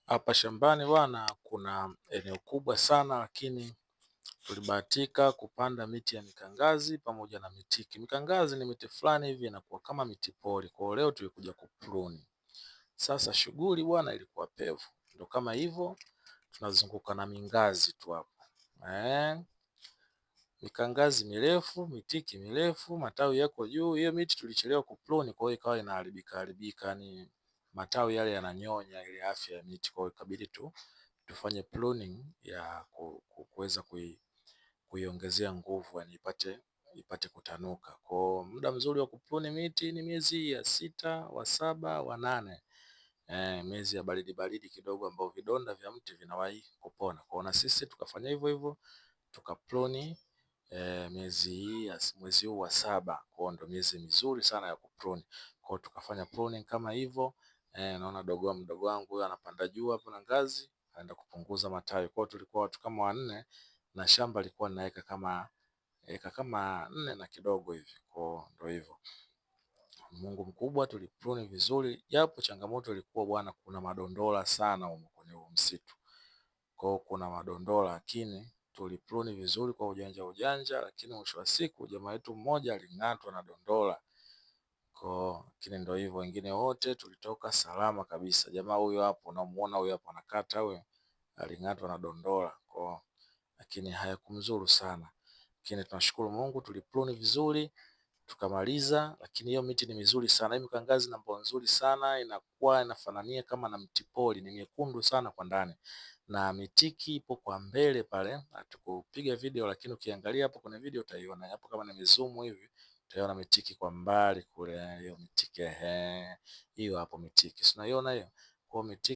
Hapa shambani bwana, kuna eneo kubwa sana, lakini tulibahatika kupanda miti ya mikangazi pamoja na mitiki. Mikangazi ni miti fulani hivi inakuwa kama miti pori. Kwa hiyo leo tulikuja kupruni. Sasa shughuli bwana ilikuwa pevu. Ndio kama hivyo tunazunguka na mingazi tu hapa. Mikangazi mirefu, mitiki mirefu, matawi yako juu. Hiyo miti tulichelewa kupruni, kwa hiyo ikawa inaharibika, yani matawi yale yananyonya ile afya ya miti, kwa hiyo ikabidi tufanye pruning ya kuweza kuiongezea nguvu, yani ipate kutanuka. Kwa muda mzuri wa kupruni miti ni miezi ya 6, wa 7, wa 8. Miezi ya baridi kidogo ambao vidonda vya mti vinawahi kupona. Kwa sisi tukafanya hivyo hivyo, tukapruni mwezi huu wa 7. Kwa ndo miezi mizuri sana ya kupruni. Kwa tukafanya pruning kama hivyo. Naona mdogo wangu huyo anapanda juu hapo na ngazi, anaenda kupunguza matawi. Kwa tulikuwa watu kama 4 na shamba lilikuwa lina eka kama 4 na kidogo hivi. Kwa ndo hivyo. Mungu mkubwa, tulipruni vizuri, japo changamoto ilikuwa bwana, kuna madondola sana huko kwenye msitu. Kwa hiyo kuna madondola, lakini tulipruni vizuri kwa ujanja, lakini mwisho wa siku jamaa wetu mmoja aling'atwa na dondola. Lakini ndio hivyo, wengine wote tulitoka salama kabisa. Jamaa huyo hapo unamuona, huyo hapo anakata, huyo aling'atwa na dondola. Lakini hayakumzuru sana. Lakini tunashukuru Mungu, tulipruni vizuri tukamaliza. Lakini hiyo miti ni mizuri sana. Hii mikangazi na mbao nzuri sana, inakuwa inafanania kama na mti pori, ni nyekundu sana kwa ndani. Na mitiki ipo kwa mbele pale, hatukupiga video, lakini ukiangalia hapo kwenye video utaiona hapo, kama nimezoom hivi utaiona mitiki kwa mbali kule. Hiyo mitiki hiyo hapo mitiki, si unaiona hiyo? Kwa mitiki